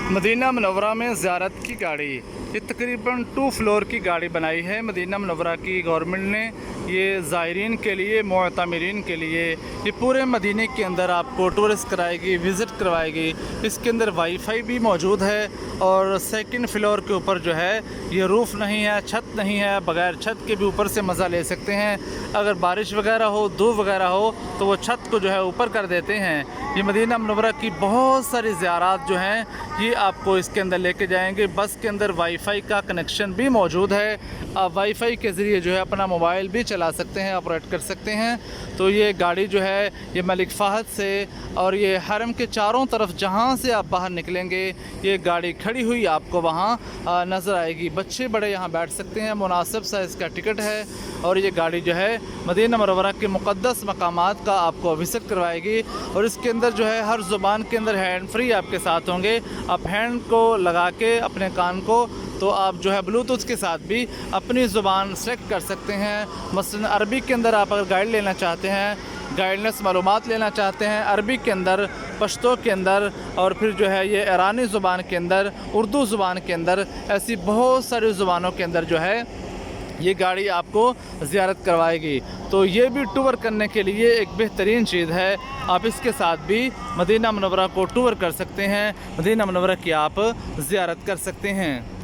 Medina Munawwara में ज़ियारत की गाड़ी, ये तकरीबन 2 फ्लोर की गाड़ी बनाई है मदीना मुनव्वरा की गवर्नमेंट ने। ये ज़ायरीन के लिए, मुअतमिरीन के लिए, ये पूरे मदीने के अंदर आपको टूरिस्ट कराएगी, विज़िट करवाएगी। इसके अंदर वाईफाई भी मौजूद है और सेकंड फ्लोर के ऊपर जो है ये रूफ़ नहीं है, छत नहीं है, बग़ैर छत के भी ऊपर से मज़ा ले सकते हैं। अगर बारिश वगैरह हो, धूप वगैरह हो तो वो छत को जो है ऊपर कर देते हैं। ये मदीना मुनव्वरा की बहुत सारी ज़ियारत जो हैं ये आपको इसके अंदर लेके जाएंगे। बस के अंदर वाईफाई का कनेक्शन भी मौजूद है, आप वाईफाई के ज़रिए जो है अपना मोबाइल भी चला सकते हैं, ऑपरेट कर सकते हैं। तो ये गाड़ी जो है ये मलिक फ़हद से और ये हरम के चारों तरफ जहाँ से आप बाहर निकलेंगे ये गाड़ी खड़ी हुई आपको वहाँ नज़र आएगी। बच्चे बड़े यहाँ बैठ सकते हैं, मुनासिब साइज़ का टिकट है। और ये गाड़ी जो है मदीना मुनव्वरा के मुक़द्दस मकामात का आपको विज़िट करवाएगी। और इसके अंदर जो है हर ज़ुबान के अंदर हैंड फ्री आपके साथ होंगे। आप हैंड को लगा के अपने कान को तो आप जो है ब्लूटूथ के साथ भी अपनी ज़ुबान सेलेक्ट कर सकते हैं। मसलन अरबी के अंदर आप अगर गाइड लेना चाहते हैं, गाइडनेस मालूमात लेना चाहते हैं अरबी के अंदर, पश्तो के अंदर और फिर जो है ये ईरानी ज़ुबान के अंदर, उर्दू ज़ुबान के अंदर, ऐसी बहुत सारी ज़ुबानों के अंदर जो है ये गाड़ी आपको ज़ियारत करवाएगी। तो ये भी टूर करने के लिए एक बेहतरीन चीज़ है। आप इसके साथ भी मदीना मुनव्वरा को टूर कर सकते हैं, मदीना मुनव्वरा की आप ज़ियारत कर सकते हैं।